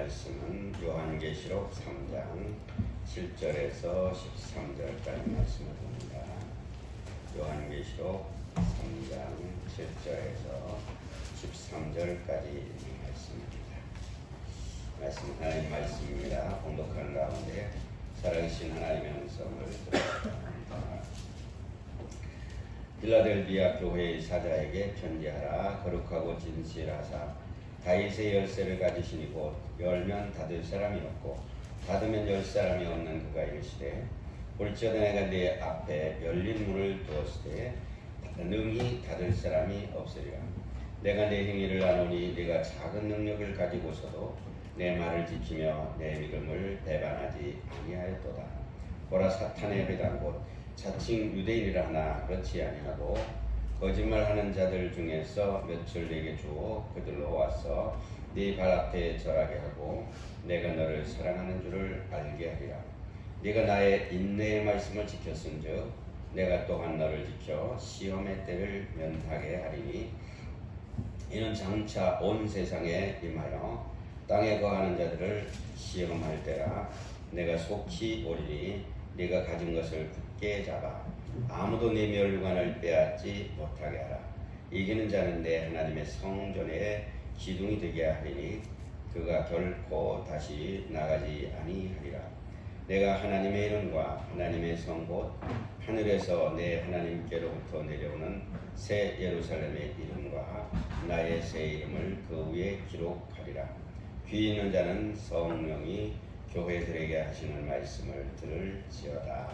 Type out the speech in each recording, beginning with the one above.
말씀은 요한계시록 3장 7절에서 13절까지 말씀을 봅니다. 요한계시록 3장 7절에서 13절까지 말씀입니다. 말씀 하나님 말씀입니다. 공독하는 가운데 살아계신 하나님의 음성을 들었습니다. 빌라델비아 교회의 사자에게 편지하라. 거룩하고 진실하사 다윗의 열쇠를 가지시니 곧 열면 닫을 사람이 없고 닫으면 열 사람이 없는 그가 이르시되 볼지어다 내가 네 앞에 열린 문을 두었을 때 능히 닫을 사람이 없으리라. 내가 내 행위를 아노니 네가 작은 능력을 가지고서도 내 말을 지키며 내 믿음을 배반하지 아니하였도다. 보라, 사탄의 회당 곧 자칭 유대인이라 하나 그렇지 아니하고 거짓말하는 자들 중에서 몇을 내게 주어 그들로 와서 네 발 앞에 절하게 하고 내가 너를 사랑하는 줄을 알게 하리라. 네가 나의 인내의 말씀을 지켰은즉 내가 또한 너를 지켜 시험의 때를 면하게 하리니 이는 장차 온 세상에 임하여 땅에 거하는 자들을 시험할 때라. 내가 속히 오리니 네가 가진 것을 굳게 잡아 아무도 네 멸관을 빼앗지 못하게 하라. 이기는 자는 내 하나님의 성전에 기둥이 되게 하리니 그가 결코 다시 나가지 아니하리라. 내가 하나님의 이름과 하나님의 성 곧 하늘에서 내 하나님께로부터 내려오는 새 예루살렘의 이름과 나의 새 이름을 그 위에 기록하리라. 귀 있는 자는 성령이 교회들에게 하시는 말씀을 들을지어다.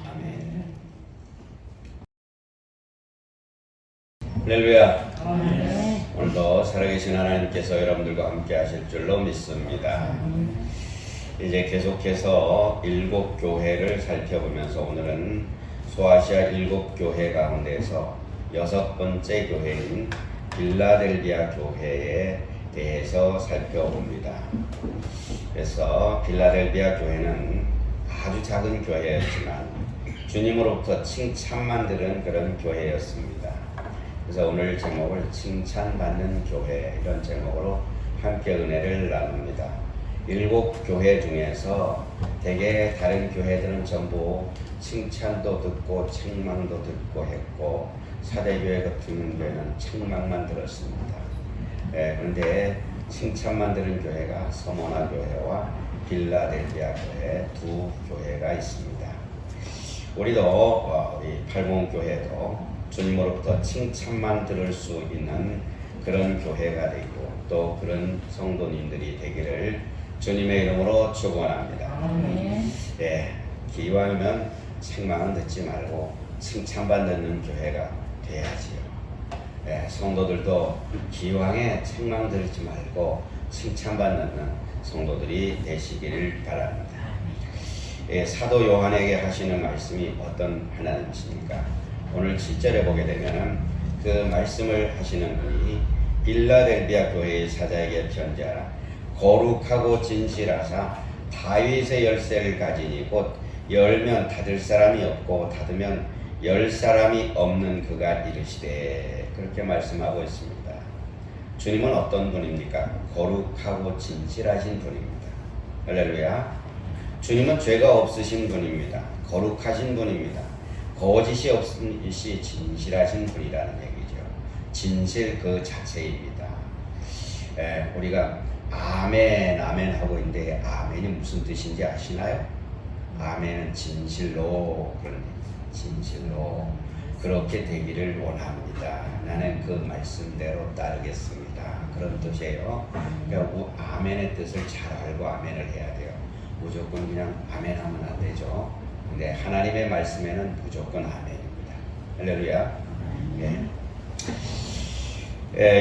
아멘. 할렐루야. 오늘도 살아계신 하나님께서 여러분들과 함께 하실 줄로 믿습니다. 이제 계속해서 7교회를 살펴보면서 오늘은 소아시아 7교회 가운데서 6번째 교회인 빌라델비아 교회에 대해서 살펴봅니다. 그래서 빌라델비아 교회는 아주 작은 교회였지만 주님으로부터 칭찬만 들은 그런 교회였습니다. 그래서 오늘 제목을 칭찬받는 교회, 이런 제목으로 함께 은혜를 나눕니다. 7교회 중에서 대개 다른 교회들은 전부 칭찬도 듣고 책망도 듣고 했고 사대교회 같은 교회는 책망만 들었습니다. 그런데 칭찬만 들은 교회가 서머나 교회와 빌라델비아 교회 두 교회가 있습니다. 우리도 우리 팔봉교회도 주님으로부터 칭찬만 들을 수 있는 그런 교회가 되고 또 그런 성도님들이 되기를 주님의 이름으로 축원합니다. 기왕이면 책망은 듣지 말고 칭찬만 듣는 교회가 돼야지요. 성도들도 기왕에 책망 들지 말고 칭찬만 듣는 성도들이 되시기를 바랍니다. 사도 요한에게 하시는 말씀이 어떤 하나님이십니까? 오늘 7절에 보게 되면 그 말씀을 하시는 분이 빌라델비아 교회의 사자에게 편지하라. 거룩하고 진실하사 다윗의 열쇠를 가지니 곧 열면 닫을 사람이 없고 닫으면 열 사람이 없는 그가 이르시되, 그렇게 말씀하고 있습니다. 주님은 어떤 분입니까? 거룩하고 진실하신 분입니다. 할렐루야. 주님은 죄가 없으신 분입니다. 거룩하신 분입니다. 거짓이 없으시 진실하신 분이라는 얘기죠. 진실 그 자체입니다. 우리가 아멘 아멘 하고 있는데 아멘이 무슨 뜻인지 아시나요? 아멘은 진실로, 그런 진실로 그렇게 되기를 원합니다. 나는 그 말씀대로 따르겠습니다. 그런 뜻이에요. 그러니까 아멘의 뜻을 잘 알고 아멘을 해야 돼요. 무조건 그냥 아멘 하면 안 되죠. 근데 하나님의 말씀에는 무조건 아멘입니다. 할렐루야.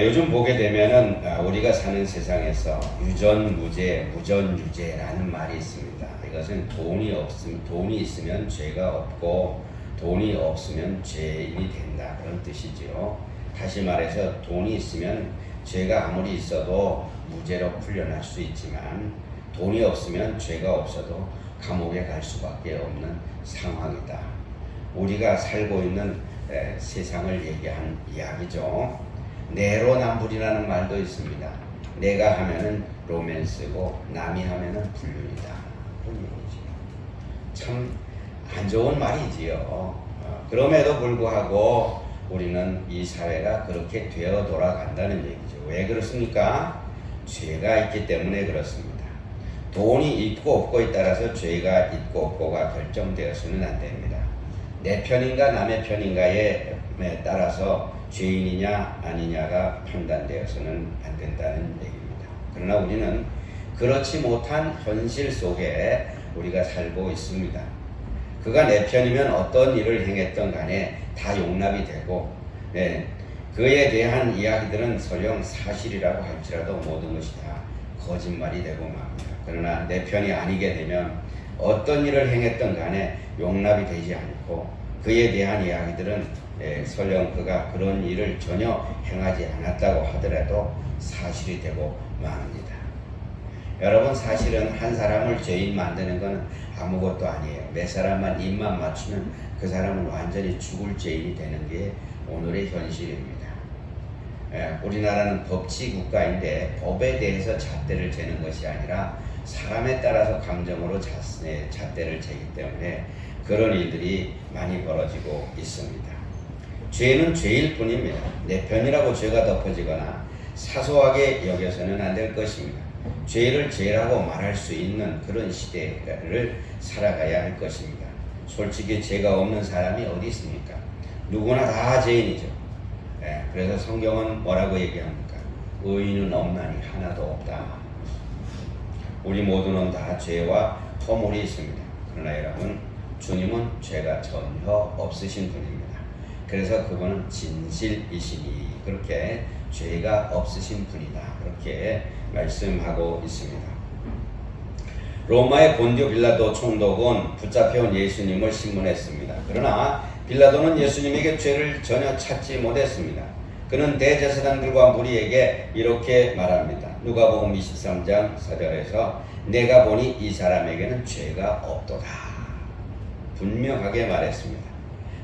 요즘 보게 되면은 우리가 사는 세상에서 유전무죄, 무전유죄라는 말이 있습니다. 이것은 돈이 있으면 죄가 없고 돈이 없으면 죄인이 된다, 그런 뜻이지요. 다시 말해서 돈이 있으면 죄가 아무리 있어도 무죄로 풀려날 수 있지만 돈이 없으면 죄가 없어도 감옥에 갈 수밖에 없는 상황이다. 우리가 살고 있는 세상을 얘기한 이야기죠. 내로남불이라는 말도 있습니다. 내가 하면은 로맨스고 남이 하면은 불륜이다. 그런 얘기죠. 참 안 좋은 말이지요. 그럼에도 불구하고 우리는 이 사회가 그렇게 되어 돌아간다는 얘기죠. 왜 그렇습니까? 죄가 있기 때문에 그렇습니다. 돈이 있고 없고에 따라서 죄가 있고 없고가 결정되어서는 안 됩니다. 내 편인가 남의 편인가에 따라서 죄인이냐 아니냐가 판단되어서는 안 된다는 얘기입니다. 그러나 우리는 그렇지 못한 현실 속에 우리가 살고 있습니다. 그가 내 편이면 어떤 일을 행했던 간에 다 용납이 되고 그에 대한 이야기들은 설령 사실이라고 할지라도 모든 것이 다 거짓말이 되고 맙니다. 그러나 내 편이 아니게 되면 어떤 일을 행했던 간에 용납이 되지 않고 그에 대한 이야기들은 설령 그가 그런 일을 전혀 행하지 않았다고 하더라도 사실이 되고 맙니다. 여러분, 사실은 한 사람을 죄인 만드는 건 아무것도 아니에요. 몇 사람만 입만 맞추면 그 사람은 완전히 죽을 죄인이 되는 게 오늘의 현실입니다. 우리나라는 법치 국가인데 법에 대해서 잣대를 재는 것이 아니라 사람에 따라서 감정으로 잣대를 재기 때문에 그런 일들이 많이 벌어지고 있습니다. 죄는 죄일 뿐입니다. 내 편이라고 죄가 덮어지거나 사소하게 여겨서는 안 될 것입니다. 죄를 죄라고 말할 수 있는 그런 시대를 살아가야 할 것입니다. 솔직히 죄가 없는 사람이 어디 있습니까? 누구나 다 죄인이죠. 그래서 성경은 뭐라고 얘기합니까? 의인은 없나니 하나도 없다. 우리 모두는 다 죄와 허물이 있습니다. 그러나 여러분, 주님은 죄가 전혀 없으신 분입니다. 그래서 그분은 진실이시니 그렇게 죄가 없으신 분이다. 그렇게 말씀하고 있습니다. 로마의 본디오 빌라도 총독은 붙잡혀온 예수님을 신문했습니다. 그러나 빌라도는 예수님에게 죄를 전혀 찾지 못했습니다. 그는 대제사장들과 무리에게 이렇게 말합니다. 누가복음 23장 4절에서 내가 보니 이 사람에게는 죄가 없도다. 분명하게 말했습니다.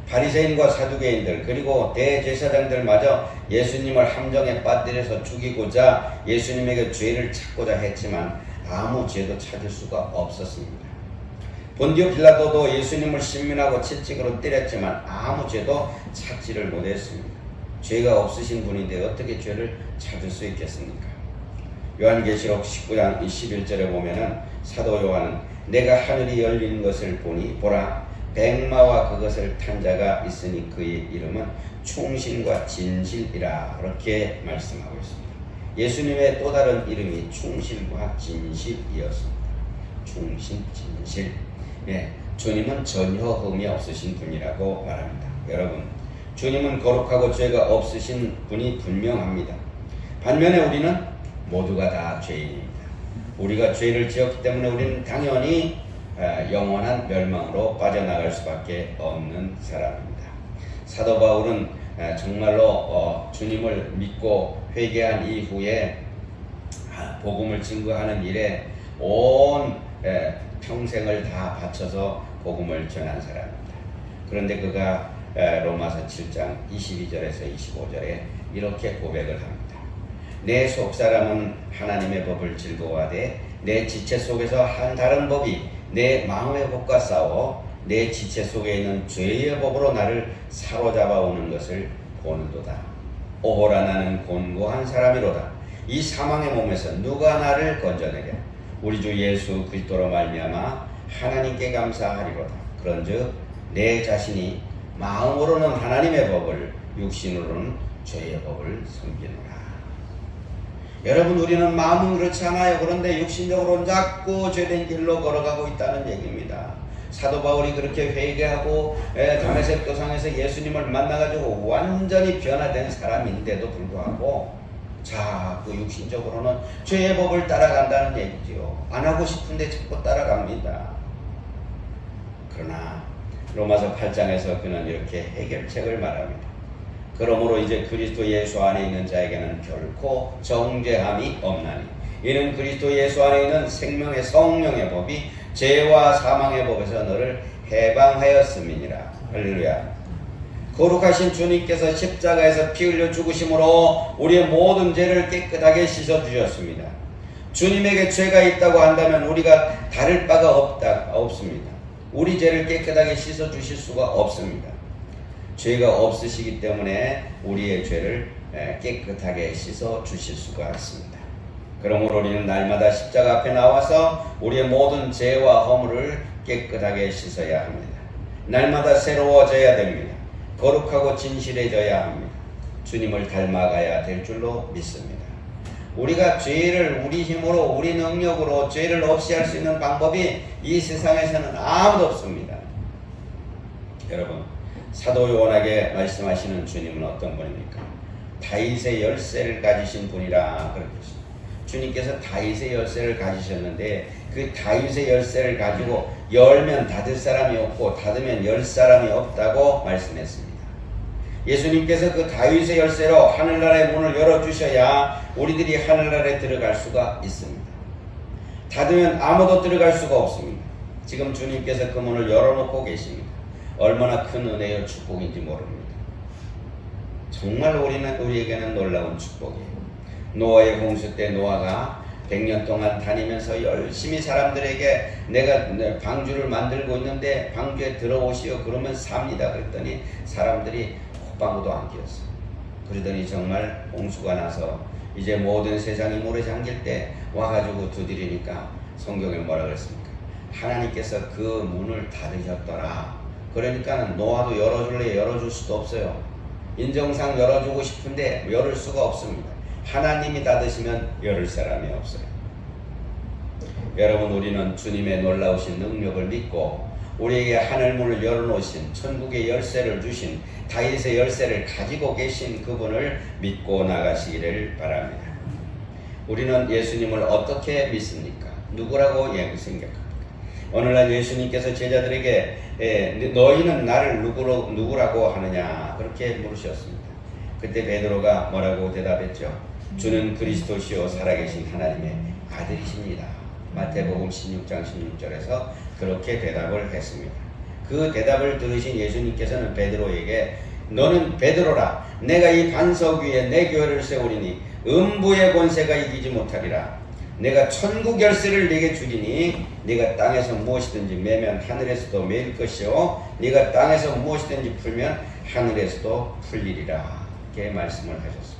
바리새인과 사두개인들 그리고 대제사장들마저 예수님을 함정에 빠뜨려서 죽이고자 예수님에게 죄를 찾고자 했지만 아무 죄도 찾을 수가 없었습니다. 본디오 빌라도도 예수님을 신문하고 채찍으로 때렸지만 아무 죄도 찾지를 못했습니다. 죄가 없으신 분인데 어떻게 죄를 찾을 수 있겠습니까? 요한계시록 19장 21절에 보면은 사도 요한은 내가 하늘이 열린 것을 보니 보라 백마와 그것을 탄 자가 있으니 그의 이름은 충신과 진실이라 그렇게 말씀하고 있습니다. 예수님의 또 다른 이름이 충실과 진실이었습니다. 충신, 진실. 주님은 전혀 흠이 없으신 분이라고 말합니다. 여러분, 주님은 거룩하고 죄가 없으신 분이 분명합니다. 반면에 우리는 모두가 다 죄인입니다. 우리가 죄를 지었기 때문에 우리는 당연히 영원한 멸망으로 빠져나갈 수밖에 없는 사람입니다. 사도 바울은 정말로 주님을 믿고 회개한 이후에 복음을 증거하는 일에 온 평생을 다 바쳐서 복음을 전한 사람입니다. 그런데 그가 로마서 7장 22절에서 25절에 이렇게 고백을 합니다. 내 속사람은 하나님의 법을 즐거워하되 내 지체 속에서 한 다른 법이 내 마음의 법과 싸워 내 지체 속에 있는 죄의 법으로 나를 사로잡아 오는 것을 보는도다. 오호라 나는 곤고한 사람이로다. 이 사망의 몸에서 누가 나를 건져내랴. 우리 주 예수 그리스도로 말미암아 하나님께 감사하리로다. 그런즉 내 자신이 마음으로는 하나님의 법을 육신으로는 죄의 법을 섬기노라. 여러분, 우리는 마음은 그렇지 않아요. 그런데 육신적으로는 자꾸 죄된 길로 걸어가고 있다는 얘기입니다. 사도 바울이 그렇게 회개하고 다메섹 도상에서 예수님을 만나가지고 완전히 변화된 사람인데도 불구하고 자꾸 육신적으로는 죄의 법을 따라간다는 얘기지요. 안 하고 싶은데 자꾸 따라갑니다. 그러나 로마서 8장에서 그는 이렇게 해결책을 말합니다. 그러므로 이제 그리스도 예수 안에 있는 자에게는 결코 정죄함이 없나니 이는 그리스도 예수 안에 있는 생명의 성령의 법이 죄와 사망의 법에서 너를 해방하였음이니라. 할렐루야. 거룩하신 주님께서 십자가에서 피 흘려 죽으심으로 우리의 모든 죄를 깨끗하게 씻어 주셨습니다. 주님에게 죄가 있다고 한다면 우리가 다를 바가 없습니다. 우리 죄를 깨끗하게 씻어 주실 수가 없습니다. 죄가 없으시기 때문에 우리의 죄를 깨끗하게 씻어 주실 수가 있습니다. 그러므로 우리는 날마다 십자가 앞에 나와서 우리의 모든 죄와 허물을 깨끗하게 씻어야 합니다. 날마다 새로워져야 됩니다. 거룩하고 진실해져야 합니다. 주님을 닮아가야 될 줄로 믿습니다. 우리가 죄를 우리 힘으로 우리 능력으로 죄를 없이 할 수 있는 방법이 이 세상에서는 아무도 없습니다. 여러분, 사도 요한에게 말씀하시는 주님은 어떤 분입니까? 다윗의 열쇠를 가지신 분이라 그러셨습니다. 주님께서 다윗의 열쇠를 가지셨는데 그 다윗의 열쇠를 가지고 열면 닫을 사람이 없고 닫으면 열 사람이 없다고 말씀했습니다. 예수님께서 그 다윗의 열쇠로 하늘나라의 문을 열어주셔야 우리들이 하늘나라에 들어갈 수가 있습니다. 닫으면 아무도 들어갈 수가 없습니다. 지금 주님께서 그 문을 열어놓고 계십니다. 얼마나 큰 은혜요 축복인지 모릅니다. 정말 우리에게는 놀라운 축복이에요. 노아의 홍수 때 노아가 100년 동안 다니면서 열심히 사람들에게 내가 방주를 만들고 있는데 방주에 들어오시오 그러면 삽니다. 그랬더니 사람들이 콧방구도 안 끼었어요. 그러더니 정말 홍수가 나서 이제 모든 세상이 물에 잠길 때 와가지고 두드리니까 성경에 뭐라 그랬습니까? 하나님께서 그 문을 닫으셨더라. 그러니까는 노아도 열어줄래 열어줄 수도 없어요. 인정상 열어주고 싶은데 열을 수가 없습니다. 하나님이 닫으시면 열을 사람이 없어요. 여러분, 우리는 주님의 놀라우신 능력을 믿고 우리에게 하늘문을 열어놓으신 천국의 열쇠를 주신 다윗의 열쇠를 가지고 계신 그분을 믿고 나가시기를 바랍니다. 우리는 예수님을 어떻게 믿습니까? 누구라고 생각합니까? 오늘날 예수님께서 제자들에게 너희는 나를 누구라고 하느냐 그렇게 물으셨습니다. 그때 베드로가 뭐라고 대답했죠? 주는 그리스도시요 살아계신 하나님의 아들이십니다. 마태복음 16장 16절에서 그렇게 대답을 했습니다. 그 대답을 들으신 예수님께서는 베드로에게 너는 베드로라. 내가 이 반석 위에 내 교회를 세우리니 음부의 권세가 이기지 못하리라. 내가 천국 열쇠를 네게 주리니 네가 땅에서 무엇이든지 매면 하늘에서도 매일 것이요 네가 땅에서 무엇이든지 풀면 하늘에서도 풀리리라. 이렇게 말씀을 하셨습니다.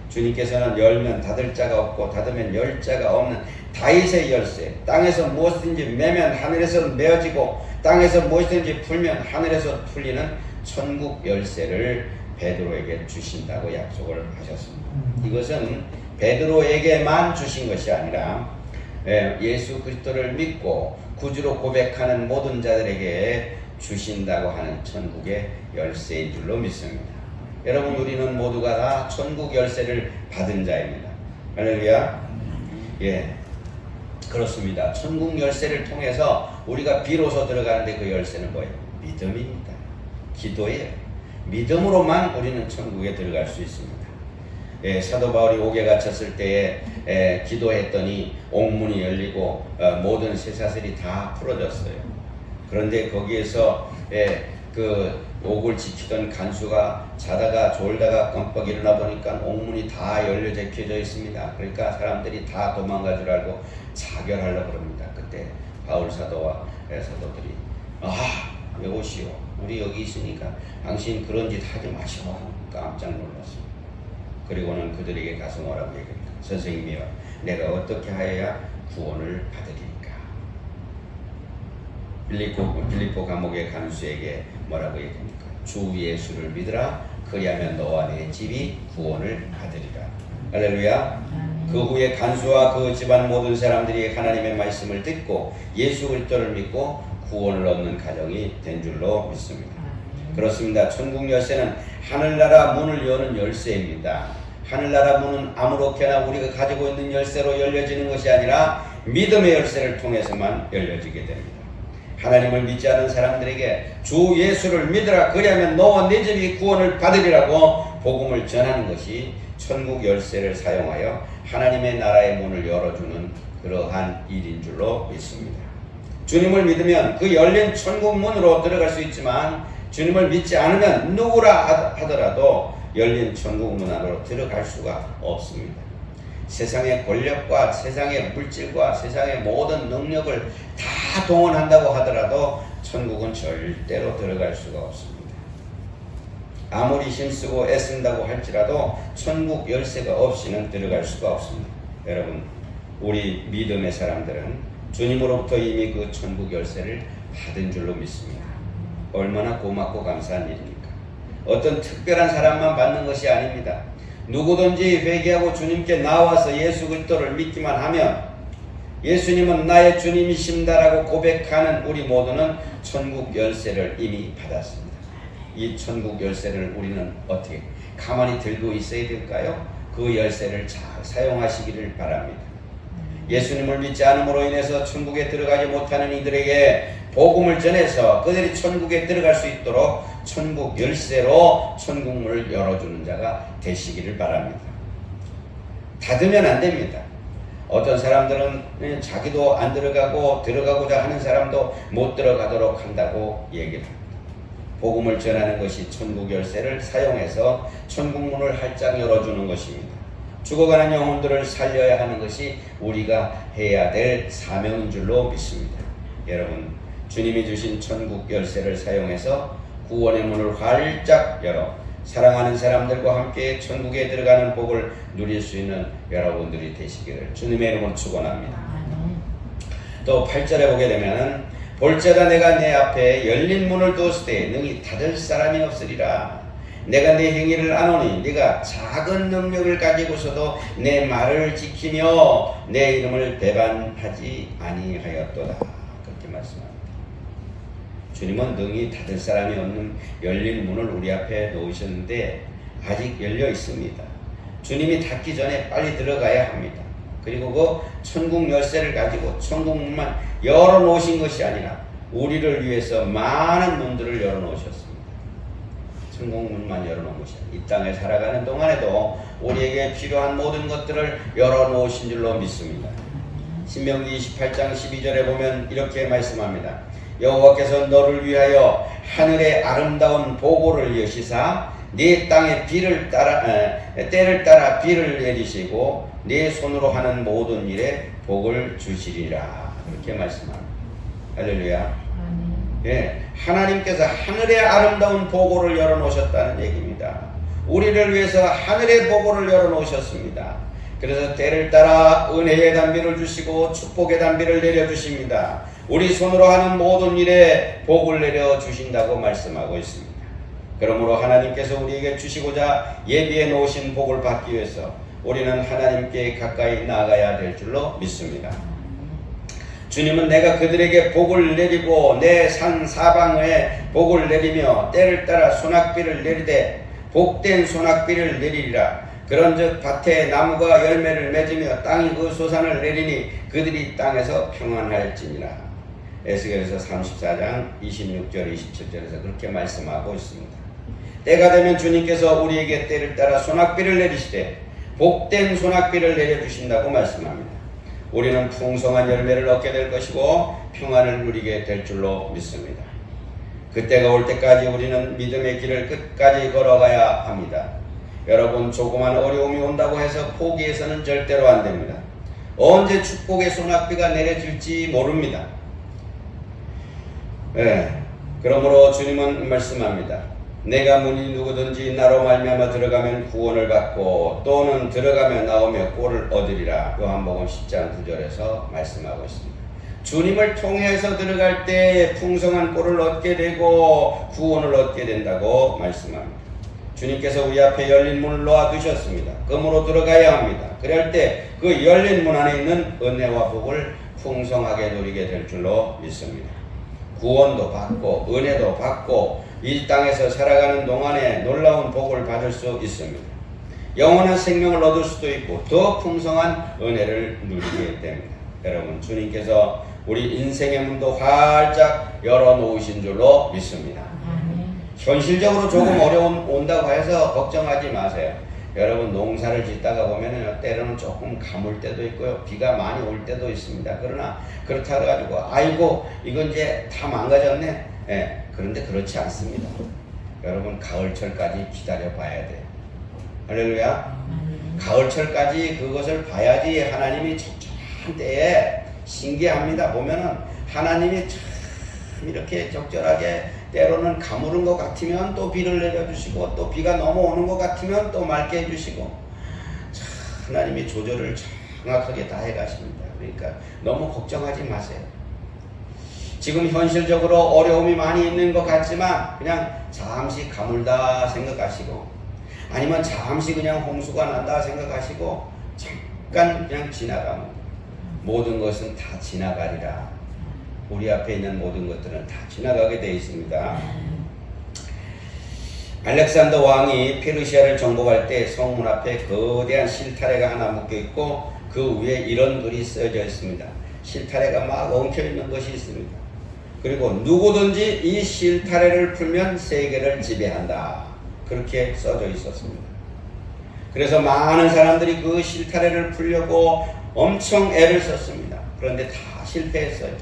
주님께서는 열면 닫을 자가 없고 닫으면 열 자가 없는 다윗의 열쇠, 땅에서 무엇이든지 매면 하늘에서 메어지고 땅에서 무엇이든지 풀면 하늘에서 풀리는 천국 열쇠를 베드로에게 주신다고 약속을 하셨습니다. 이것은 베드로에게만 주신 것이 아니라 예수 그리스도를 믿고 구주로 고백하는 모든 자들에게 주신다고 하는 천국의 열쇠인 줄로 믿습니다. 여러분, 우리는 모두가 다 천국 열쇠를 받은 자입니다. 할렐루야. 예, 그렇습니다. 천국 열쇠를 통해서 우리가 비로소 들어가는데 그 열쇠는 뭐예요? 믿음입니다. 기도예요. 믿음으로만 우리는 천국에 들어갈 수 있습니다. 예, 사도 바울이 옥에 갇혔을 때에 기도했더니 옥문이 열리고 모든 쇠사슬이 다 풀어졌어요. 그런데 거기에서 그 옥을 지키던 간수가 자다가 졸다가 깜빡 일어나 보니까 옥문이 다 열려 제껴져 있습니다. 그러니까 사람들이 다 도망갈 줄 알고 자결하려고 그럽니다. 그때 바울 사도와 사도들이 여보시오, 우리 여기 있으니까 당신 그런 짓 하지 마시오. 깜짝 놀랐습니다. 그리고는 그들에게 가서 뭐라고 얘기합니까? 선생님이여, 내가 어떻게 하여야 구원을 받으리까? 빌립보 감옥의 간수에게 뭐라고 얘기합니까? 주 예수를 믿으라. 그리하면 너와 내 집이 구원을 받으리라. 할렐루야. 그 후에 간수와 그 집안 모든 사람들이 하나님의 말씀을 듣고 예수 그리스도를 믿고 구원을 얻는 가정이 된 줄로 믿습니다. 그렇습니다. 천국 열쇠는 하늘나라 문을 여는 열쇠입니다. 하늘나라 문은 아무렇게나 우리가 가지고 있는 열쇠로 열려지는 것이 아니라 믿음의 열쇠를 통해서만 열려지게 됩니다. 하나님을 믿지 않은 사람들에게 주 예수를 믿으라. 그리하면 너와 네 집이 구원을 받으리라고 복음을 전하는 것이 천국 열쇠를 사용하여 하나님의 나라의 문을 열어주는 그러한 일인 줄로 믿습니다. 주님을 믿으면 그 열린 천국 문으로 들어갈 수 있지만 주님을 믿지 않으면 누구라 하더라도 열린 천국 문 안으로 들어갈 수가 없습니다. 세상의 권력과 세상의 물질과 세상의 모든 능력을 다 동원한다고 하더라도 천국은 절대로 들어갈 수가 없습니다. 아무리 힘쓰고 애쓴다고 할지라도 천국 열쇠가 없이는 들어갈 수가 없습니다. 여러분, 우리 믿음의 사람들은 주님으로부터 이미 그 천국 열쇠를 받은 줄로 믿습니다. 얼마나 고맙고 감사한 일입니까? 어떤 특별한 사람만 받는 것이 아닙니다. 누구든지 회개하고 주님께 나와서 예수 그리스도를 믿기만 하면 예수님은 나의 주님이십니다라고 고백하는 우리 모두는 천국 열쇠를 이미 받았습니다. 이 천국 열쇠를 우리는 어떻게 가만히 들고 있어야 될까요? 그 열쇠를 잘 사용하시기를 바랍니다. 예수님을 믿지 않음으로 인해서 천국에 들어가지 못하는 이들에게 복음을 전해서 그들이 천국에 들어갈 수 있도록 천국 열쇠로 천국문을 열어주는 자가 되시기를 바랍니다. 닫으면 안 됩니다. 어떤 사람들은 자기도 안 들어가고 들어가고자 하는 사람도 못 들어가도록 한다고 얘기를 합니다. 복음을 전하는 것이 천국 열쇠를 사용해서 천국문을 활짝 열어주는 것입니다. 죽어가는 영혼들을 살려야 하는 것이 우리가 해야 될 사명인 줄로 믿습니다. 여러분, 주님이 주신 천국 열쇠를 사용해서 구원의 문을 활짝 열어 사랑하는 사람들과 함께 천국에 들어가는 복을 누릴 수 있는 여러분들이 되시기를 주님의 이름으로 축원합니다. 또 8절에 보게 되면 볼지어다 내가 내 앞에 열린 문을 두었을 때 능히 닫을 사람이 없으리라. 내가 내 행위를 아노니 네가 작은 능력을 가지고서도 내 말을 지키며 내 이름을 배반하지 아니하였도다. 그렇게 말씀합니다. 주님은 능히 닫을 사람이 없는 열린 문을 우리 앞에 놓으셨는데 아직 열려 있습니다. 주님이 닫기 전에 빨리 들어가야 합니다. 그리고 그 천국 열쇠를 가지고 천국 문만 열어놓으신 것이 아니라 우리를 위해서 많은 문들을 열어놓으셨습니다. 천국 문만 열어놓은 것이 아니라 이 땅에 살아가는 동안에도 우리에게 필요한 모든 것들을 열어놓으신 줄로 믿습니다. 신명기 28장 12절에 보면 이렇게 말씀합니다. 여호와께서 너를 위하여 하늘의 아름다운 보고를 여시사 네 땅에 때를 따라 비를 내리시고 네 손으로 하는 모든 일에 복을 주시리라. 그렇게 말씀합니다. 할렐루야. 예, 하나님께서 하늘의 아름다운 보고를 열어놓으셨다는 얘기입니다. 우리를 위해서 하늘의 보고를 열어놓으셨습니다. 그래서 때를 따라 은혜의 단비를 주시고 축복의 단비를 내려주십니다. 우리 손으로 하는 모든 일에 복을 내려주신다고 말씀하고 있습니다. 그러므로 하나님께서 우리에게 주시고자 예비해 놓으신 복을 받기 위해서 우리는 하나님께 가까이 나아가야 될 줄로 믿습니다. 주님은 내가 그들에게 복을 내리고 내 산 사방에 복을 내리며 때를 따라 소낙비를 내리되 복된 소낙비를 내리리라. 그런즉 밭에 나무가 열매를 맺으며 땅이 그 소산을 내리니 그들이 땅에서 평안할지니라. 에스겔서 34장 26절 27절에서 그렇게 말씀하고 있습니다. 때가 되면 주님께서 우리에게 때를 따라 소낙비를 내리시되 복된 소낙비를 내려주신다고 말씀합니다. 우리는 풍성한 열매를 얻게 될 것이고 평안을 누리게 될 줄로 믿습니다. 그때가 올 때까지 우리는 믿음의 길을 끝까지 걸어가야 합니다. 여러분, 조그만 어려움이 온다고 해서 포기해서는 절대로 안 됩니다. 언제 축복의 소낙비가 내려질지 모릅니다. 그러므로 주님은 말씀합니다. 내가 문이 누구든지 나로 말미암아 들어가면 구원을 받고 또는 들어가며 나오며 꼴을 얻으리라. 요한복음 10장 9절에서 말씀하고 있습니다. 주님을 통해서 들어갈 때 풍성한 꼴을 얻게 되고 구원을 얻게 된다고 말씀합니다. 주님께서 우리 앞에 열린 문을 놓아두셨습니다. 그러므로 들어가야 합니다. 그럴 때 그 열린 문 안에 있는 은혜와 복을 풍성하게 누리게 될 줄로 믿습니다. 구원도 받고 은혜도 받고 이 땅에서 살아가는 동안에 놀라운 복을 받을 수 있습니다. 영원한 생명을 얻을 수도 있고 더 풍성한 은혜를 누리게 됩니다. 여러분, 주님께서 우리 인생의 문도 활짝 열어놓으신 줄로 믿습니다. 현실적으로 조금 어려움 온다고 해서 걱정하지 마세요. 여러분, 농사를 짓다가 보면 때로는 조금 가물 때도 있고요. 비가 많이 올 때도 있습니다. 그러나 그렇다 해가지고 아이고 이건 이제 다 망가졌네. 그런데 그렇지 않습니다. 여러분 가을철까지 기다려 봐야 돼요. 할렐루야. 가을철까지 그것을 봐야지 하나님이 적절한 때에 신기합니다. 보면은 하나님이 참 이렇게 적절하게 때로는 가무른 것 같으면 또 비를 내려주시고 또 비가 넘어오는 것 같으면 또 맑게 해주시고 참 하나님이 조절을 정확하게 다 해가십니다. 그러니까 너무 걱정하지 마세요. 지금 현실적으로 어려움이 많이 있는 것 같지만 그냥 잠시 가물다 생각하시고 아니면 잠시 그냥 홍수가 난다 생각하시고 잠깐 그냥 지나가면 모든 것은 다 지나가리라. 우리 앞에 있는 모든 것들은 다 지나가게 되어 있습니다. 알렉산더 왕이 페르시아를 정복할 때 성문 앞에 거대한 실타래가 하나 묶여 있고 그 위에 이런 글이 써져 있습니다. 실타래가 막 엉켜 있는 것이 있습니다. 그리고 누구든지 이 실타래를 풀면 세계를 지배한다. 그렇게 써져 있었습니다. 그래서 많은 사람들이 그 실타래를 풀려고 엄청 애를 썼습니다. 그런데 다 실패했어요.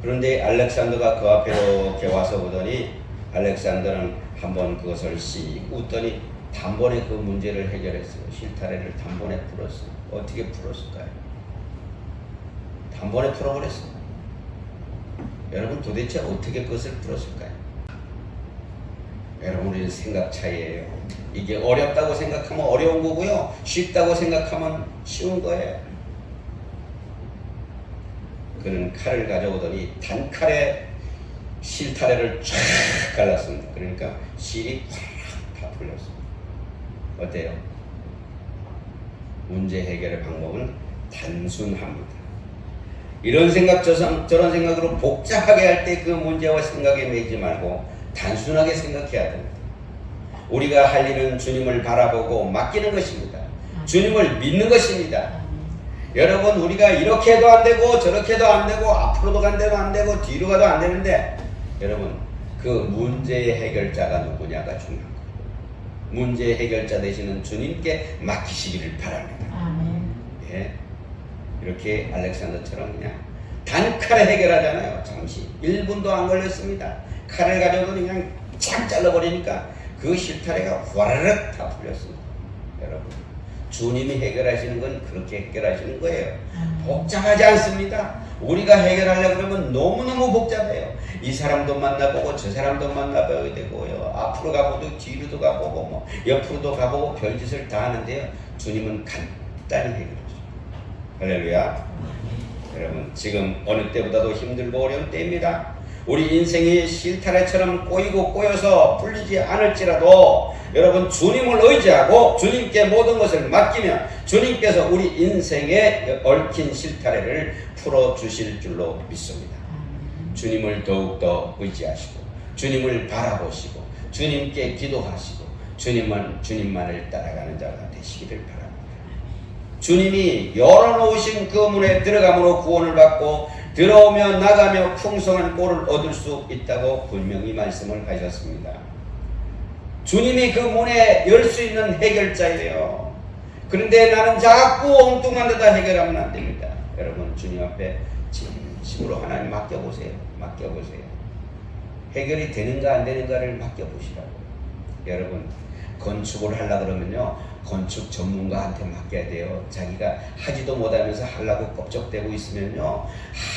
그런데 알렉산더가 그 앞에 이렇게 와서 보더니 알렉산더는 한번 그것을 씩 웃더니 단번에 그 문제를 해결했어요. 실타래를 단번에 풀었어요. 어떻게 풀었을까요? 단번에 풀어버렸어요. 여러분 도대체 어떻게 그것을 풀었을까요? 여러분 우리는 생각 차이예요. 이게 어렵다고 생각하면 어려운 거고요. 쉽다고 생각하면 쉬운 거예요. 그는 칼을 가져오더니 단칼에 실타래를 쫙 갈랐습니다. 그러니까 실이 확 다 풀렸습니다. 어때요? 문제 해결의 방법은 단순합니다. 이런 생각 저런 생각으로 복잡하게 할 때 그 문제와 생각에 매이지 말고 단순하게 생각해야 됩니다. 우리가 할 일은 주님을 바라보고 맡기는 것입니다. 주님을 믿는 것입니다. 여러분 우리가 이렇게 해도 안 되고 저렇게 해도 안 되고 앞으로도 간대도 안 되고 뒤로 가도 안 되는데 여러분 그 문제의 해결자가 누구냐가 중요한 거예요. 문제의 해결자 되시는 주님께 맡기시기를 바랍니다. 아멘. 예. 이렇게 알렉산더처럼 그냥 단칼에 해결하잖아요. 잠시 1분도 안 걸렸습니다. 칼을 가져오더니 그냥 착 잘라버리니까 그 실타래가 화르륵 다 풀렸습니다. 여러분 주님이 해결하시는 건 그렇게 해결하시는 거예요. 복잡하지 않습니다. 우리가 해결하려고 그러면 너무너무 복잡해요. 이 사람도 만나보고 저 사람도 만나봐야 되고요. 앞으로 가보고 뒤로도 가보고 뭐 옆으로도 가보고 별짓을 다 하는데요. 주님은 간단히 해결하죠. 할렐루야. 여러분 지금 어느 때보다도 힘들고 어려운 때입니다. 우리 인생이 실타래처럼 꼬이고 꼬여서 풀리지 않을지라도 여러분 주님을 의지하고 주님께 모든 것을 맡기면 주님께서 우리 인생에 얽힌 실타래를 풀어주실 줄로 믿습니다. 주님을 더욱더 의지하시고 주님을 바라보시고 주님께 기도하시고 주님만을 따라가는 자가 되시기를 바랍니다. 주님이 열어놓으신 그 문에 들어감으로 구원을 받고 들어오며 나가며 풍성한 꼴을 얻을 수 있다고 분명히 말씀을 하셨습니다. 주님이 그 문에 열 수 있는 해결자예요. 그런데 나는 자꾸 엉뚱한 데다 해결하면 안 됩니다. 여러분 주님 앞에 진심으로 하나님 맡겨보세요. 맡겨보세요. 해결이 되는가 안 되는가를 맡겨보시라고. 여러분 건축을 하려고 그러면요 건축 전문가한테 맡겨야 돼요. 자기가 하지도 못하면서 하려고 껍적대고 있으면요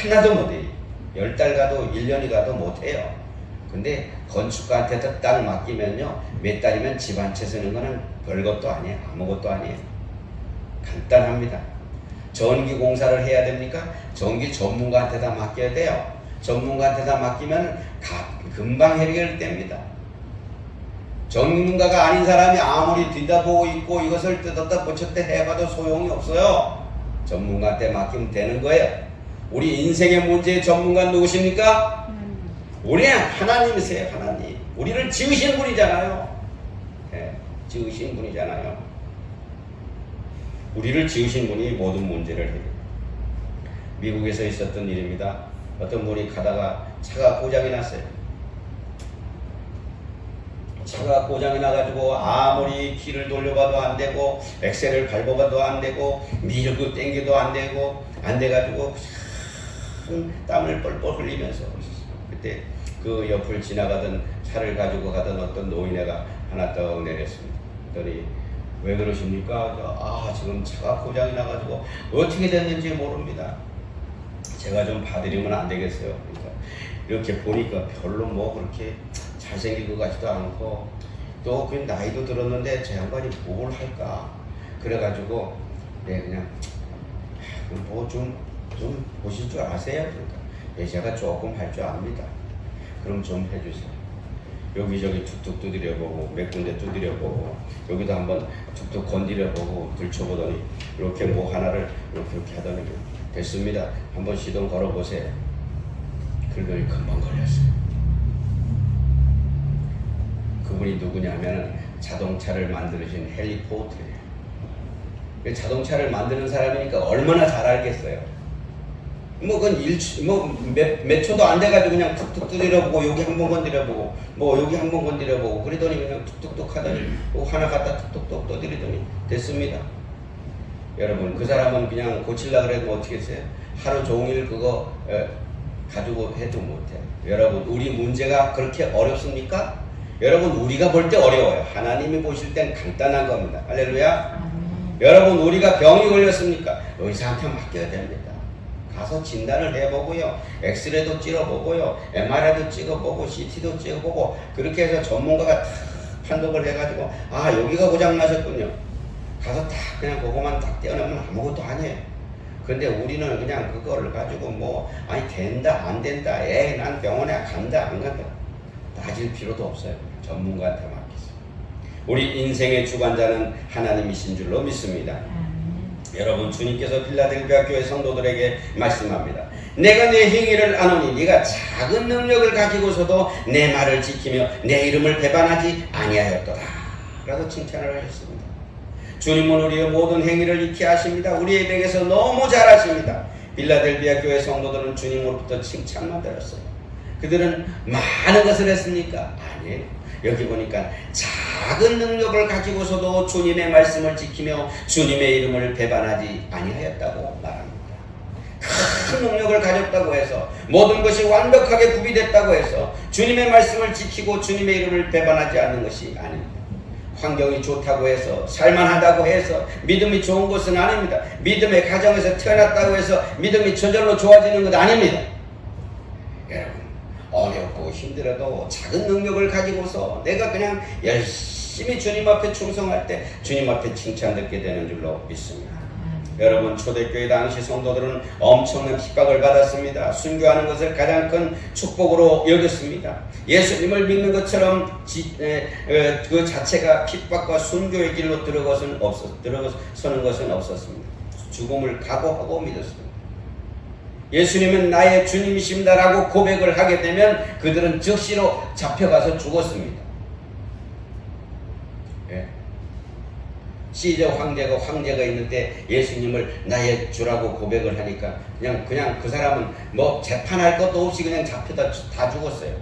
하나도 못해요. 10달 가도 1년이 가도 못해요. 근데 건축가한테 딱 맡기면요 몇 달이면 집 한 채 쓰는 거는 별것도 아니에요. 아무것도 아니에요. 간단합니다. 전기 공사를 해야 됩니까? 전기 전문가한테 다 맡겨야 돼요. 전문가한테 다 맡기면 금방 해결됩니다. 전문가가 아닌 사람이 아무리 뒤다보고 있고 이것을 뜯었다 붙였다 해봐도 소용이 없어요. 전문가한테 맡기면 되는 거예요. 우리 인생의 문제의 전문가는 누구십니까? 우리는 하나님이세요. 하나님. 우리를 지으신 분이잖아요. 네, 지으신 분이잖아요. 우리를 지으신 분이 모든 문제를 해결해요. 미국에서 있었던 일입니다. 어떤 분이 가다가 차가 고장이 났어요. 차가 고장이 나가지고 아무리 키를 돌려봐도 안 되고 엑셀을 밟아봐도 안 되고 밀고 땡겨도 안 되고 안 돼가지고 땀을 뻘뻘 흘리면서 그때 그 옆을 지나가던 차를 가지고 가던 어떤 노인네가 하나 떡 내렸습니다. 그랬더니 왜 그러십니까? 지금 차가 고장이 나가지고 어떻게 됐는지 모릅니다. 제가 좀 봐드리면 안 되겠어요. 그러니까 이렇게 보니까 별로 뭐 그렇게 잘생긴 것 같지도 않고 또 그 나이도 들었는데 저 양반이 뭘 할까? 그래가지고 그냥 뭐 좀 보실 줄 아세요? 그러니까 제가 조금 할 줄 압니다. 그럼 좀 해주세요. 여기저기 툭툭 두드려보고 몇 군데 두드려보고 여기도 한번 툭툭 건드려보고 들춰보더니 이렇게 뭐 하나를 이렇게 하더니 됐습니다. 한번 시동 걸어보세요. 그러더니 금방 걸렸어요. 그분이 누구냐면 자동차를 만드신 헨리 포트예요. 자동차를 만드는 사람이니까 얼마나 잘 알겠어요. 뭐 그건 몇 초도 안 돼가지고 그냥 툭툭 두드려보고 여기 한번 건드려보고 뭐 여기 한번 건드려보고 그러더니 그냥 툭툭툭 하더니 하나 갖다 툭툭툭 두드리더니 됐습니다. 여러분 그 사람은 그냥 고칠라 그래도 어떻게 했어요? 하루 종일 그거 가지고 해도 못해요. 여러분 우리 문제가 그렇게 어렵습니까? 여러분 우리가 볼 때 어려워요. 하나님이 보실 땐 간단한 겁니다. 할렐루야. 여러분 우리가 병이 걸렸습니까? 의사한테 맡겨야 됩니다. 가서 진단을 해보고요. 엑스레이도 찍어보고요. MRI도 찍어보고 CT도 찍어보고 그렇게 해서 전문가가 다 판독을 해가지고 여기가 고장나셨군요. 가서 딱 그냥 그거만 딱 떼어내면 아무것도 아니에요. 근데 우리는 그냥 그거를 가지고 된다 안 된다 난 병원에 간다 안 간다 따질 필요도 없어요. 전문가한테 맡기세요. 우리 인생의 주관자는 하나님이신 줄로 믿습니다. 여러분 주님께서 필라델피아 교회 성도들에게 말씀합니다. 내가 내 행위를 아노니 네가 작은 능력을 가지고서도 내 말을 지키며 내 이름을 배반하지 아니하였도다 라고 칭찬을 하셨습니다. 주님은 우리의 모든 행위를 익히 아십니다. 우리에게서 너무 잘 아십니다. 필라델피아 교회 성도들은 주님으로부터 칭찬만 들었어요. 그들은 많은 것을 했습니까? 아니에요. 여기 보니까 작은 능력을 가지고서도 주님의 말씀을 지키며 주님의 이름을 배반하지 아니하였다고 말합니다. 큰 능력을 가졌다고 해서 모든 것이 완벽하게 구비됐다고 해서 주님의 말씀을 지키고 주님의 이름을 배반하지 않는 것이 아닙니다. 환경이 좋다고 해서 살만하다고 해서 믿음이 좋은 것은 아닙니다. 믿음의 가정에서 태어났다고 해서 믿음이 저절로 좋아지는 것 아닙니다. 여러분 어렵고 힘들어도 작은 능력을 가지고서 내가 그냥 열심히 주님 앞에 충성할 때 주님 앞에 칭찬 듣게 되는 줄로 믿습니다. 여러분 초대교회 당시 성도들은 엄청난 핍박을 받았습니다. 순교하는 것을 가장 큰 축복으로 여겼습니다. 예수님을 믿는 것처럼 그 자체가 핍박과 순교의 길로 들어서는 것은 없었습니다. 죽음을 각오하고 믿었습니다. 예수님은 나의 주님이십니다라고 고백을 하게 되면 그들은 즉시로 잡혀가서 죽었습니다. 시저 황제가 있는데 예수님을 나의 주라고 고백을 하니까 그냥 그 사람은 뭐 재판할 것도 없이 그냥 잡혀다 다 죽었어요.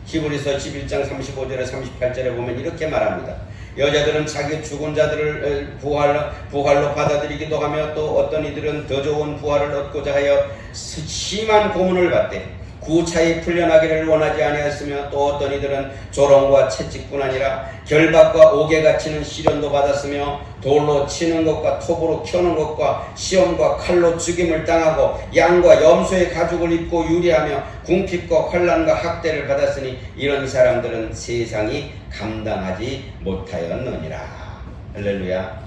히브리서 11장 35절에 38절에 보면 이렇게 말합니다. 여자들은 자기 죽은 자들을 부활로 받아들이기도 하며 또 어떤 이들은 더 좋은 부활을 얻고자 하여 심한 고문을 받되 구차히 풀려나기를 원하지 아니하였으며 또 어떤 이들은 조롱과 채찍뿐 아니라 결박과 옥에 갇히는 시련도 받았으며 돌로 치는 것과 톱으로 켜는 것과 시험과 칼로 죽임을 당하고 양과 염소의 가죽을 입고 유리하며 궁핍과 환난과 학대를 받았으니 이런 사람들은 세상이 감당하지 못하였느니라. 할렐루야.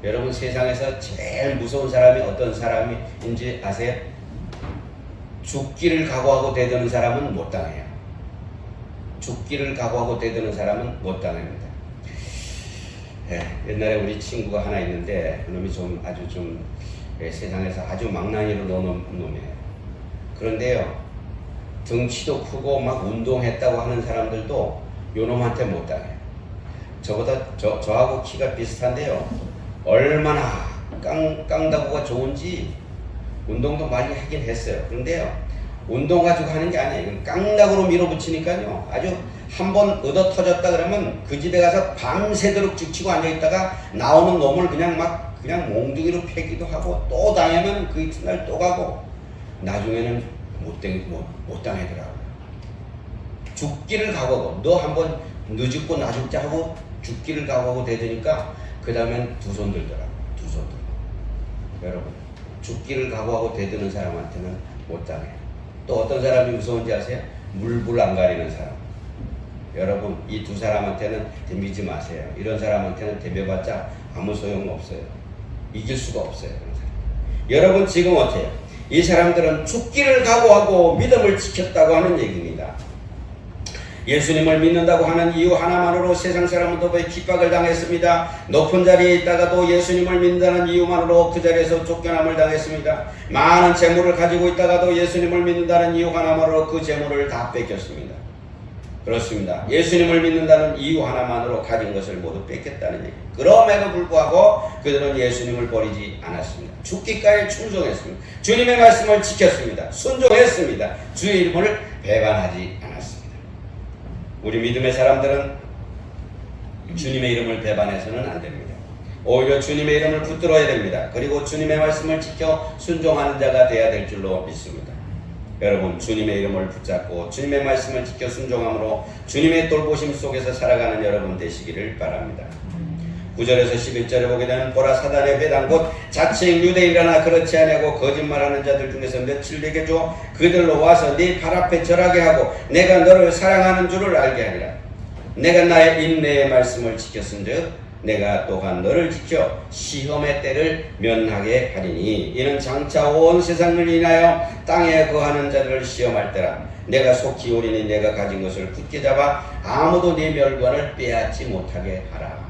여러분 세상에서 제일 무서운 사람이 어떤 사람인지 아세요? 죽기를 각오하고 대드는 사람은 못 당해요. 죽기를 각오하고 대드는 사람은 못 당합니다. 옛날에 우리 친구가 하나 있는데 그놈이 세상에서 아주 망나니로 노는 놈이에요. 그런데요 덩치도 크고 막 운동했다고 하는 사람들도 요놈한테 못 당해요. 저하고 키가 비슷한데요 얼마나 깡다구가 좋은지 운동도 많이 하긴 했어요. 그런데요 운동 가지고 하는 게 아니에요. 깡다구로 밀어붙이니까요 아주 한번 얻어 터졌다 그러면 그 집에 가서 밤새도록 죽치고 앉아있다가 나오는 놈을 그냥 몽둥이로 패기도 하고 또 당하면 그 이튿날 또 가고 나중에는 못 당하더라고요. 죽기를 각오하고, 너 한번 너 죽고 나 죽자 하고 죽기를 각오하고 대드니까 그 다음엔 두 손 들더라고. 두 손 들어. 여러분, 죽기를 각오하고 대드는 사람한테는 못 당해요. 또 어떤 사람이 무서운지 아세요? 물불 안 가리는 사람. 여러분, 이 두 사람한테는 덤비지 마세요. 이런 사람한테는 덤벼봤자 아무 소용 없어요. 이길 수가 없어요. 그런 사람. 여러분, 지금 어때요? 이 사람들은 죽기를 각오하고 믿음을 지켰다고 하는 얘기입니다. 예수님을 믿는다고 하는 이유 하나만으로 세상 사람들도 핍박을 당했습니다. 높은 자리에 있다가도 예수님을 믿는다는 이유만으로 그 자리에서 쫓겨남을 당했습니다. 많은 재물을 가지고 있다가도 예수님을 믿는다는 이유 하나만으로 그 재물을 다 뺏겼습니다. 그렇습니다. 예수님을 믿는다는 이유 하나만으로 가진 것을 모두 뺏겼다는 얘기. 그럼에도 불구하고 그들은 예수님을 버리지 않았습니다. 죽기까지 충성했습니다. 주님의 말씀을 지켰습니다. 순종했습니다. 주의 이름을 배반하지 않았습니다. 우리 믿음의 사람들은 주님의 이름을 배반해서는 안 됩니다. 오히려 주님의 이름을 붙들어야 됩니다. 그리고 주님의 말씀을 지켜 순종하는 자가 되어야 될 줄로 믿습니다. 여러분, 주님의 이름을 붙잡고 주님의 말씀을 지켜 순종함으로 주님의 돌보심 속에서 살아가는 여러분 되시기를 바랍니다. 9절에서 11절에 보게 되면 보라, 사단의 회당 곧 자칭 유대인이라나 그렇지 아니하고 거짓말하는 자들 중에서 며칠 내게 줘 그들로 와서 네 발 앞에 절하게 하고 내가 너를 사랑하는 줄을 알게 하리라. 내가 나의 인내의 말씀을 지켰은즉 내가 또한 너를 지켜 시험의 때를 면하게 하리니 이는 장차 온 세상을 인하여 땅에 거하는 자들을 시험할 때라. 내가 속히 오리니 내가 가진 것을 굳게 잡아 아무도 네 멸관을 빼앗지 못하게 하라.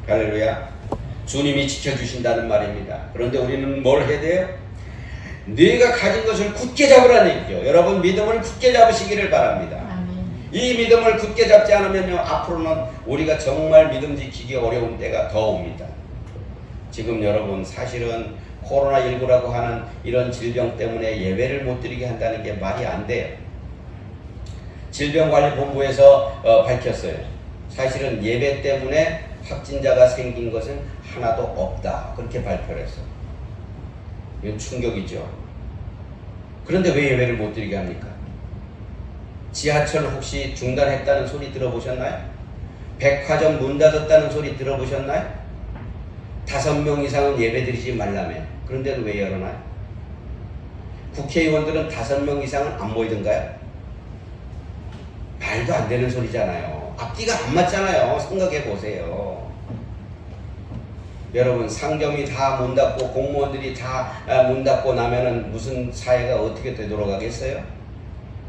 할렐루야. 주님이 지켜주신다는 말입니다. 그런데 우리는 뭘 해야 돼요? 네가 가진 것을 굳게 잡으라는 얘기죠. 여러분, 믿음을 굳게 잡으시기를 바랍니다. 이 믿음을 굳게 잡지 않으면요, 앞으로는 우리가 정말 믿음 지키기 어려운 때가 더 옵니다. 지금 여러분, 사실은 코로나19라고 하는 이런 질병 때문에 예배를 못 드리게 한다는 게 말이 안 돼요. 질병관리본부에서 밝혔어요. 사실은 예배 때문에 확진자가 생긴 것은 하나도 없다. 그렇게 발표를 했어요. 이건 충격이죠. 그런데 왜 예배를 못 드리게 합니까? 지하철 혹시 중단했다는 소리 들어보셨나요? 백화점 문 닫았다는 소리 들어보셨나요? 5명 이상은 예배드리지 말라며. 그런데도 왜 열어놔요? 국회의원들은 5명 이상은 안 모이던가요? 말도 안 되는 소리잖아요. 앞뒤가 안 맞잖아요. 생각해 보세요. 여러분, 상점이 다 문 닫고 공무원들이 다 문 닫고 나면은 무슨 사회가 어떻게 되도록 하겠어요?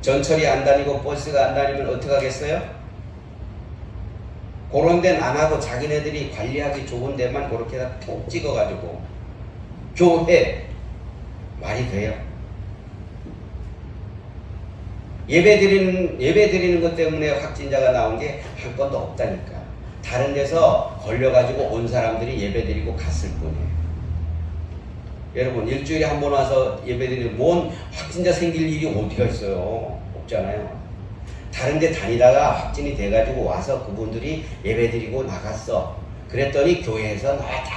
전철이 안 다니고 버스가 안 다니면 어떻게 하겠어요? 그런 데는 안 하고 자기네들이 관리하기 좋은 데만 그렇게 다 톡 찍어가지고 교회 말이 돼요? 예배 드리는 것 때문에 확진자가 나온 게 한 건도 없다니까. 다른 데서 걸려가지고 온 사람들이 예배 드리고 갔을 뿐이에요. 여러분, 일주일에 한 번 와서 예배 드리면 뭔 확진자 생길 일이 어디가 있어요? 없잖아요. 다른 데 다니다가 확진이 돼가지고 와서 그분들이 예배 드리고 나갔어. 그랬더니 교회에서 나왔다.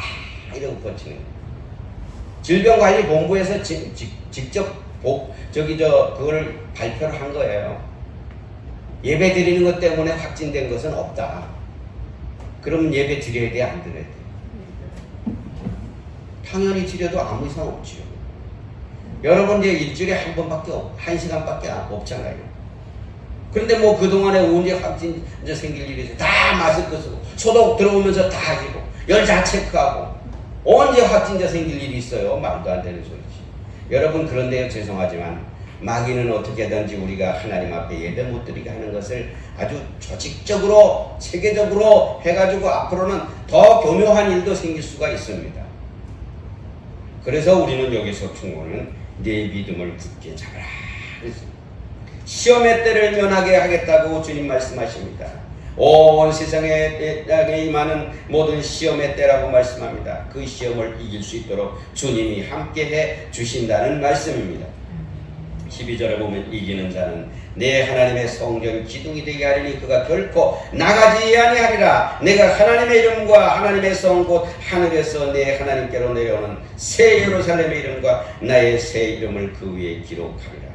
이러고 뻗치는 거예요. 질병관리본부에서 직접 그걸 발표를 한 거예요. 예배 드리는 것 때문에 확진된 것은 없다. 그러면 예배 드려야 돼, 안 드려야 돼? 당연히 드려도 아무 이상 없지요. 여러분, 이제 일주일에 한 번밖에 한 시간밖에 없잖아요. 그런데 뭐 그동안에 언제 확진자 생길 일이 있어요? 다 마스크 쓰고 소독 들어오면서 다 하시고 열 다 체크하고 언제 확진자 생길 일이 있어요? 말도 안 되는 소리지. 여러분, 그런데요, 죄송하지만 마귀는 어떻게든지 우리가 하나님 앞에 예배 못 드리게 하는 것을 아주 조직적으로 체계적으로 해가지고 앞으로는 더 교묘한 일도 생길 수가 있습니다. 그래서 우리는 여기서 충고는 내 믿음을 굳게 잡아라. 시험의 때를 면하게 하겠다고 주님 말씀하십니다. 온 세상에 임하는 모든 시험의 때라고 말씀합니다. 그 시험을 이길 수 있도록 주님이 함께해 주신다는 말씀입니다. 12절에 보면 이기는 자는 내 하나님의 성전 기둥이 되게 하리니 그가 결코 나가지 아니하리라. 내가 하나님의 이름과 하나님의 성 곧 하늘에서 내 하나님께로 내려오는 새 예루살렘의 이름과 나의 새 이름을 그 위에 기록하리라.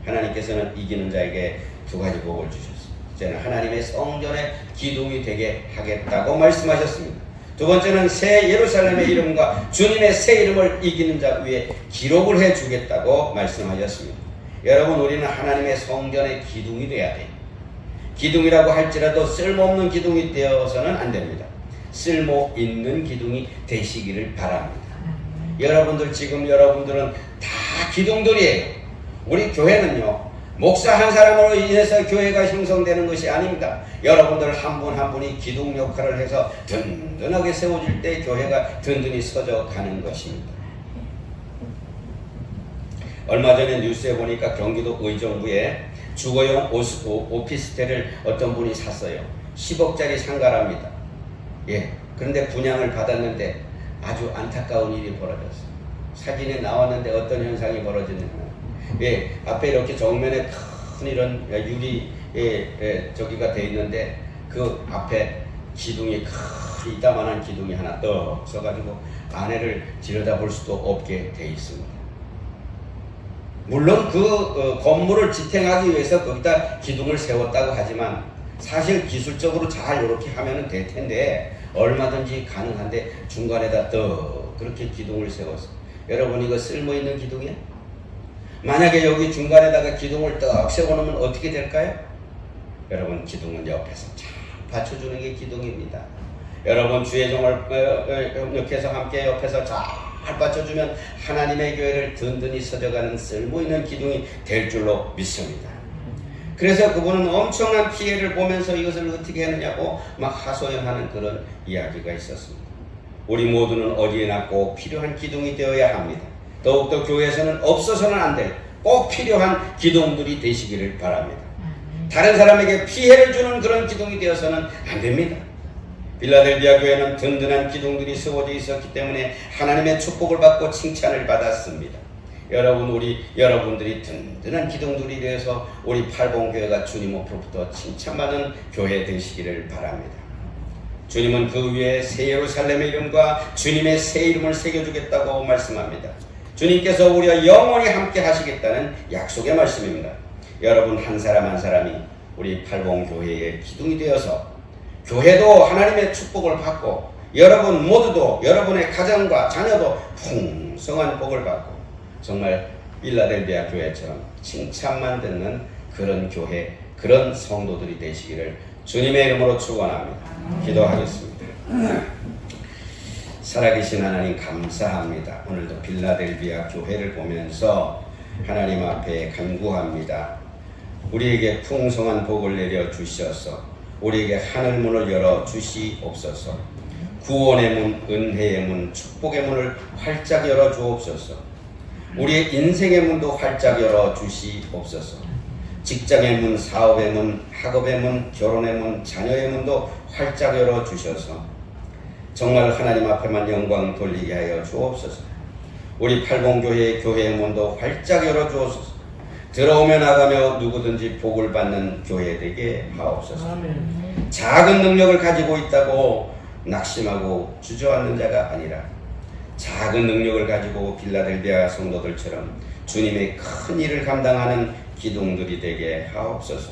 하나님께서는 이기는 자에게 두 가지 복을 주셨습니다. 첫째는 하나님의 성전의 기둥이 되게 하겠다고 말씀하셨습니다. 두 번째는 새 예루살렘의 이름과 주님의 새 이름을 이기는 자 위에 기록을 해주겠다고 말씀하셨습니다. 여러분, 우리는 하나님의 성전의 기둥이 돼야 돼요. 기둥이라고 할지라도 쓸모없는 기둥이 되어서는 안 됩니다. 쓸모 있는 기둥이 되시기를 바랍니다. 여러분들은 다 기둥들이에요. 우리 교회는요, 목사 한 사람으로 인해서 교회가 형성되는 것이 아닙니다. 여러분들 한 분 한 분이 기둥 역할을 해서 든든하게 세워질 때 교회가 든든히 서져 가는 것입니다. 얼마 전에 뉴스에 보니까 경기도 의정부에 주거용 오피스텔을 어떤 분이 샀어요. 10억짜리 상가랍니다. 예. 그런데 분양을 받았는데 아주 안타까운 일이 벌어졌어요. 사진에 나왔는데 어떤 현상이 벌어지느냐. 예. 앞에 이렇게 정면에 큰 이런 유리 저기가 돼 있는데 그 앞에 기둥이 큰 이따만한 기둥이 하나 떡 서가지고 안에를 들여다볼 수도 없게 돼 있습니다. 물론 그 건물을 지탱하기 위해서 거기다 기둥을 세웠다고 하지만 사실 기술적으로 잘 이렇게 하면 될 텐데 얼마든지 가능한데 중간에다 떡 그렇게 기둥을 세웠어. 여러분, 이거 쓸모있는 기둥이야? 만약에 여기 중간에다가 기둥을 떡 세워놓으면 어떻게 될까요? 여러분, 기둥은 옆에서 잘 받쳐주는 게 기둥입니다. 여러분, 주의 종을 협력해서 함께 옆에서 잘 받쳐주면 하나님의 교회를 든든히 서져가는 쓸모있는 기둥이 될 줄로 믿습니다. 그래서 그분은 엄청난 피해를 보면서 이것을 어떻게 했느냐고 막 하소연하는 그런 이야기가 있었습니다. 우리 모두는 어디에나 꼭 필요한 기둥이 되어야 합니다. 더욱더 교회에서는 없어서는 안 될 꼭 필요한 기둥들이 되시기를 바랍니다. 다른 사람에게 피해를 주는 그런 기둥이 되어서는 안 됩니다. 빌라델비아 교회는 든든한 기둥들이 세워져 있었기 때문에 하나님의 축복을 받고 칭찬을 받았습니다. 여러분들이 든든한 기둥들이 되어서 우리 팔봉교회가 주님 앞으로부터 칭찬받는 교회 되시기를 바랍니다. 주님은 그 위에 새 예루살렘의 이름과 주님의 새 이름을 새겨주겠다고 말씀합니다. 주님께서 우리와 영원히 함께 하시겠다는 약속의 말씀입니다. 여러분, 한 사람 한 사람이 우리 팔봉교회의 기둥이 되어서 교회도 하나님의 축복을 받고 여러분 모두도 여러분의 가정과 자녀도 풍성한 복을 받고 정말 빌라델비아 교회처럼 칭찬만 듣는 그런 교회, 그런 성도들이 되시기를 주님의 이름으로 축원합니다. 기도하겠습니다. 살아계신 하나님, 감사합니다. 오늘도 빌라델비아 교회를 보면서 하나님 앞에 간구합니다. 우리에게 풍성한 복을 내려 주셔서 우리에게 하늘문을 열어 주시옵소서. 구원의 문, 은혜의 문, 축복의 문을 활짝 열어 주옵소서. 우리의 인생의 문도 활짝 열어 주시옵소서. 직장의 문, 사업의 문, 학업의 문, 결혼의 문, 자녀의 문도 활짝 열어 주셔서 정말 하나님 앞에만 영광 돌리게 하여 주옵소서. 우리 팔봉교회의 교회의 문도 활짝 열어 주옵소서. 들어오며 나가며 누구든지 복을 받는 교회 되게 하옵소서. 아멘. 작은 능력을 가지고 있다고 낙심하고 주저앉는 자가 아니라 작은 능력을 가지고 빌라델비아 성도들처럼 주님의 큰 일을 감당하는 기둥들이 되게 하옵소서.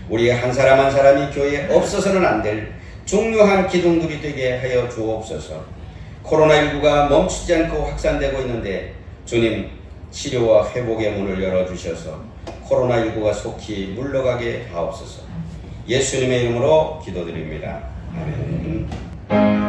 우리 한 사람 한 사람이 교회에 없어서는 안 될 중요한 기둥들이 되게 하여 주옵소서. 코로나19가 멈추지 않고 확산되고 있는데 주님, 치료와 회복의 문을 열어주셔서 코로나19가 속히 물러가게 하옵소서. 예수님의 이름으로 기도드립니다. 아멘.